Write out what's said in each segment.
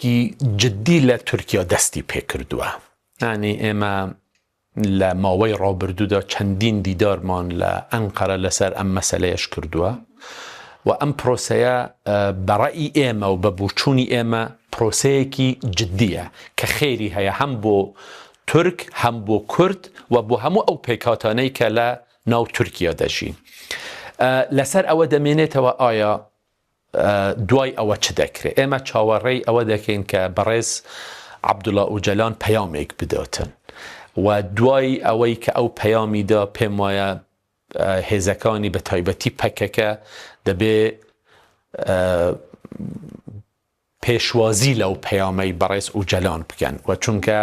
کی جدی لە تورکیا دەستی پێ کردووە. یعنی ئێمە لە ماوەی ڕابردوودا چەندین دیدارمان لە ئەنقەرە لەسەر ئەم مەسەلەیەش کردووە و ئەم پرۆسەیە بەڕەئی ئێمە و بە بووچوونی ئێمە پرۆسەیەکی جددیە کە خێری هەیە هەم بۆ تورک هەم بۆ کورد و بۆ هەموو ئەو پێکاتانەی کە لە ناو تورکیا دەژین. لەسەر ئەوە دەمێنێتەوە ئایا دوای ئەوە چ دەکرێت. ئێمە چاوەڕێی ئەوە دەکەین کە بەڕێز عەبدوڵڵا ئۆجەلان پەیامێک بداتن و دوای ئەوەی کە ئەو پەیامیدا پێم وایە هێزەکانی بە تایبەتی پەکەکە دەبێ پێشوازی لەو پەیامەی بەڕێز ئۆجەلان بکەن و چونکە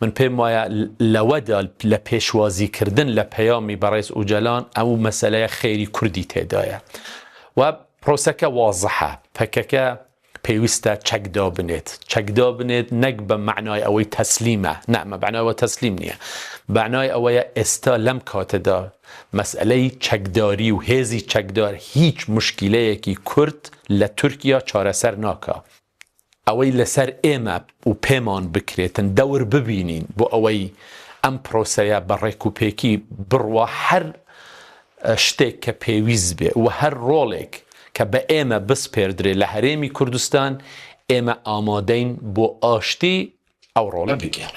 من پێم وایە لەوەدا لە پێشوازیکردن لە پەیامی بەڕێز ئۆجەلان ئەو مەسەلەیە خێری کوردی تێدایە و پرۆسەکە وازەحە. پەکەکە پێویستە چەکدا بنێت نەک بە معنای ئەوەی تەسلیمە، نەمە بەعنایەوە تەسلیم نییە، بەعنای ئەوەیە ئێستا لەم کاتەدا مەسئلەی چەکداری و هێزی چەکدار هیچ مشکلەیەکی کورد لە تورکیا چارەسەر ناکە. ئەوەی لەسەر ئێمە و پێمان بکرێتن دەور ببینین بۆ ئەوەی ئەم پرۆسەیە بە ڕێکوپێکی بڕوە هەر شتێک کە پێویست بێ و هەر ڕۆڵێک کە بە ئێمە بسپێردرێ لە هەرێمی کوردستان ئێمە ئامادەین بۆ ئاشتی ئەو ڕۆڵە بگەین.